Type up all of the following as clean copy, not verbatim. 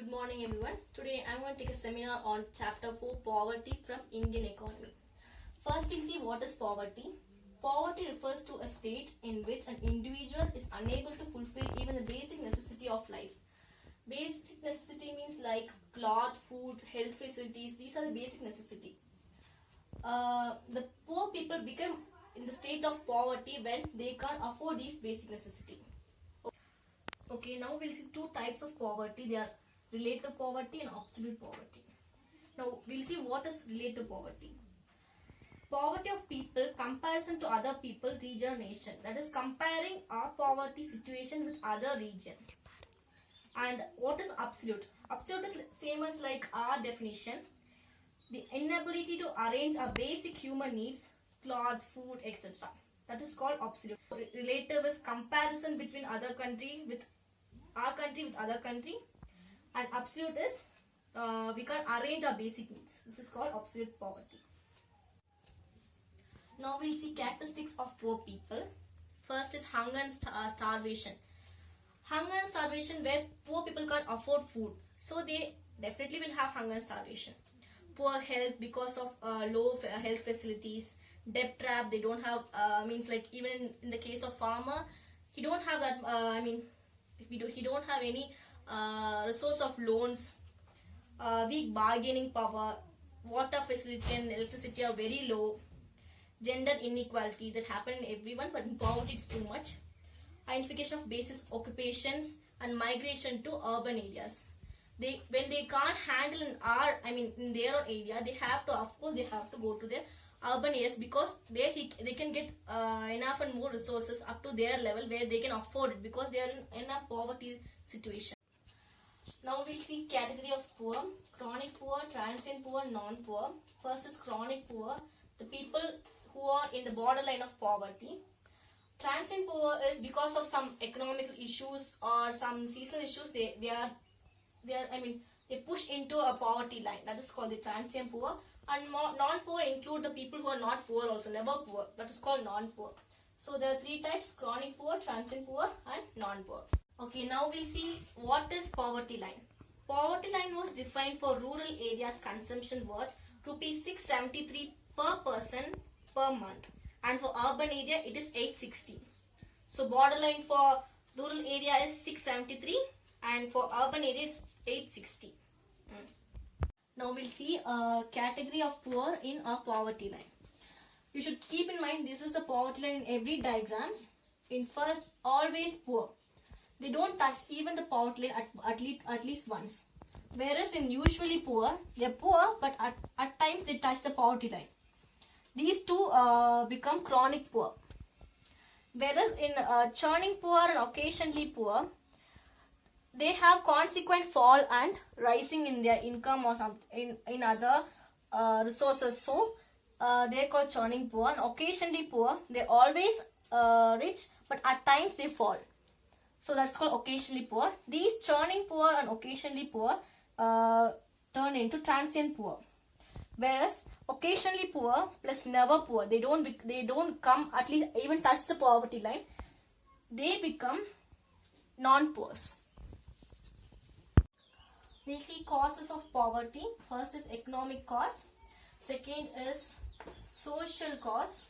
Good morning everyone. Today I am going to take a seminar on chapter 4 poverty from Indian economy. First we'll see what is poverty. Poverty refers to a state in which an individual is unable to fulfill even the basic necessity of life. Basic necessity means like cloth, food, health facilities. These are the basic necessity. The poor people become in the state of poverty when they can't afford these basic necessity. Okay, now we'll see two types of poverty. They are relative poverty and absolute poverty. Now we'll see what is relative poverty. Poverty of people comparison to other people, region, nation. That is comparing our poverty situation with other region. And what is absolute? Absolute is same as like our definition. The inability to arrange our basic human needs, cloth, food, etc. That is called absolute. Relative is comparison between other country with our country with other country, and absolute is we can arrange our basic needs. This is called absolute poverty. Now we'll see characteristics of poor people. First is hunger and starvation. Hunger and starvation, where poor people can't afford food, so they definitely will have hunger and starvation. Poor health because of low health facilities. Debt trap, they don't have means like even in the case of farmer, he don't have that he don't have any resource of loans. Weak bargaining power, water facility and electricity are very low. Gender inequality that happen in everyone, but in poverty it's too much. Identification of basis occupations and migration to urban areas. When they can't handle in their own area, they have to go to their urban areas, because there they can get enough and more resources up to their level where they can afford it, because they are in a poverty situation. Now we'll see category of poor: chronic poor, transient poor, non-poor. First is chronic poor, the people who are in the borderline of poverty. Transient poor is because of some economical issues or some seasonal issues, they push into a poverty line. That is called the transient poor. And non-poor include the people who are not poor also, never poor. That is called non-poor. So there are three types: chronic poor, transient poor and non-poor. Okay, now we'll see what is poverty line. Poverty line was defined for rural areas consumption worth rupees 673 per person per month, and for urban area it is 860. So borderline for rural area is 673 and for urban area it's 860. Now we'll see a category of poor in a poverty line. You should keep in mind this is a poverty line in every diagrams. In first, always poor. They don't touch even the poverty line at least once. Whereas in usually poor, they're poor but at times they touch the poverty line. These two become chronic poor. Whereas in churning poor and occasionally poor, they have consequent fall and rising in their income or something in other resources. So they are called churning poor. And occasionally poor, they always rich but at times they fall. So that's called occasionally poor. These churning poor and occasionally poor turn into transient poor. Whereas occasionally poor plus never poor, they don't come at least even touch the poverty line. They become non-poors. We'll see causes of poverty. First is economic cause. Second is social cause.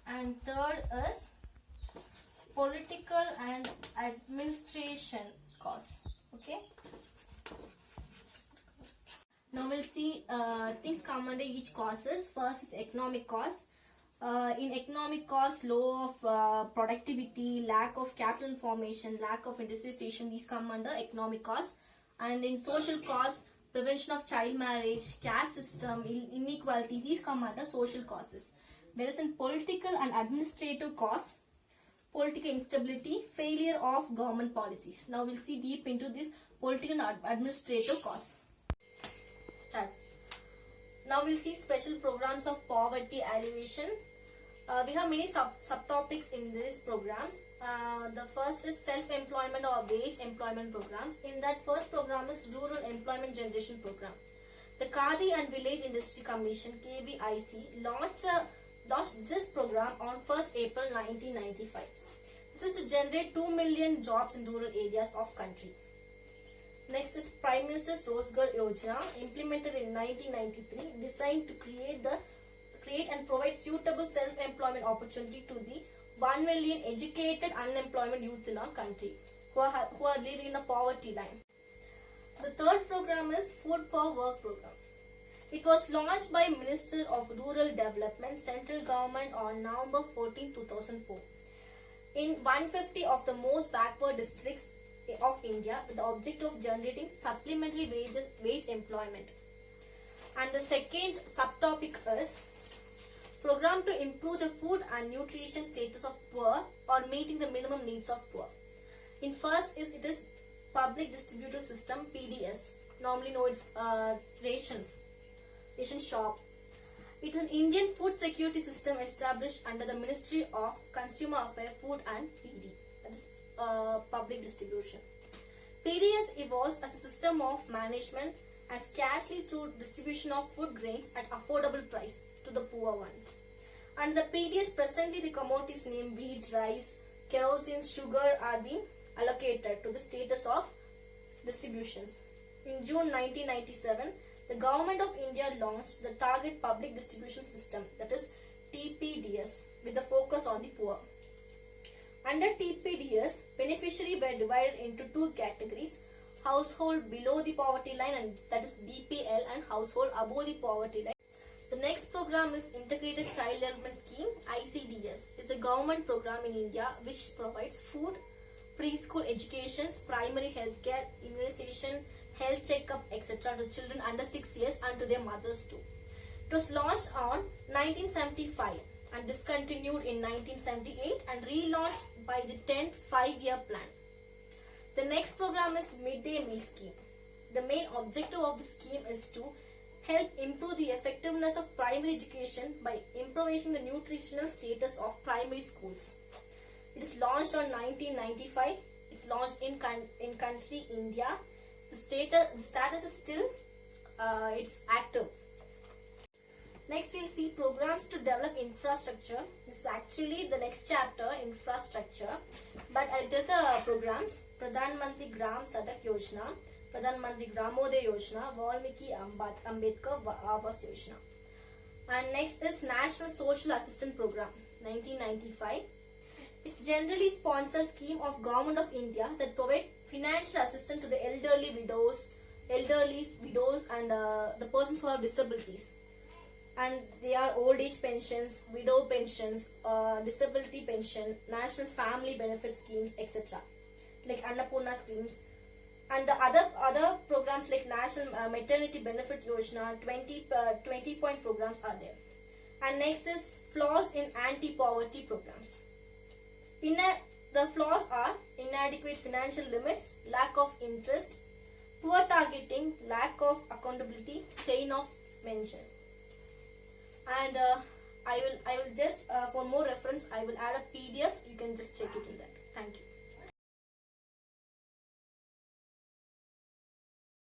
And third is political and administration cause. Okay. Now we'll see things come under each causes. First is economic cause. In economic cause, low of productivity, lack of capital formation, lack of industrialization, these come under economic cause. And in social cause, prevention of child marriage, caste system, inequality, these come under social causes. Whereas in political and administrative cause, political instability, failure of government policies. Now we'll see deep into this political and administrative cause. Start. Now we'll see special programs of poverty alleviation. We have many subtopics in these programs. The first is self-employment or wage employment programs. In that first program is Rural Employment Generation Program. The Khadi and Village Industry Commission (KVIC) launched this program on 1st April 1995. The This is to generate 2 million jobs in rural areas of country. Next is Prime Minister's Rozgar Yojana, implemented in 1993, designed to create and provide suitable self-employment opportunity to the 1 million educated unemployment youth in our country who are living in the poverty line. The third program is Food for Work program. It was launched by Minister of Rural Development, Central Government on November 14, 2004. In 150 of the most backward districts of India, with the objective of generating supplementary wage employment. And the second subtopic is program to improve the food and nutrition status of poor or meeting the minimum needs of poor. In first it is public distributor system, PDS, normally known as ration shop. It is an Indian food security system established under the Ministry of Consumer Affairs, Food and PD, that is public distribution. PDS evolves as a system of management and scarcely through distribution of food grains at affordable price to the poor ones. And the PDS presently the commodities named wheat, rice, kerosene, sugar are being allocated to the status of distributions. In June 1997, the Government of India launched the Target Public Distribution System, that is TPDS, with a focus on the poor. Under TPDS, beneficiaries were divided into two categories: household below the poverty line, and that is BPL, and household above the poverty line. The next program is Integrated Child Development Scheme, ICDS. It's a government program in India which provides food, preschool education, primary health care, immunization, health checkup, etc. to children under 6 years and to their mothers too. It was launched on 1975 and discontinued in 1978 and relaunched by the 10th 5-year plan. The next program is Midday Meal Scheme. The main objective of the scheme is to help improve the effectiveness of primary education by improving the nutritional status of primary schools. It is launched on 1995. It's launched in country India. The status is still it's active. Next we'll see programs to develop infrastructure. This is actually the next chapter, infrastructure. But I'll tell the programs. Pradhan Mantri Gram Sadak Yojana, Pradhan Mantri Gramodaya Yojana, Valmiki Ambedkar Awas Yojana. And next is National Social Assistance Program, 1995. It's generally sponsored scheme of Government of India that provide financial assistance to the elderly widows and the persons who have disabilities. And they are old age pensions, widow pensions, disability pension, national family benefit schemes, etc. Like Annapurna schemes. And the other programs like National Maternity Benefit Yojana, 20-point programs are there. And next is flaws in anti-poverty programs. The flaws are inadequate financial limits, lack of interest, poor targeting, lack of accountability, chain of mention. And I will just for more reference I will add a PDF. You can just check it in that. Thank you.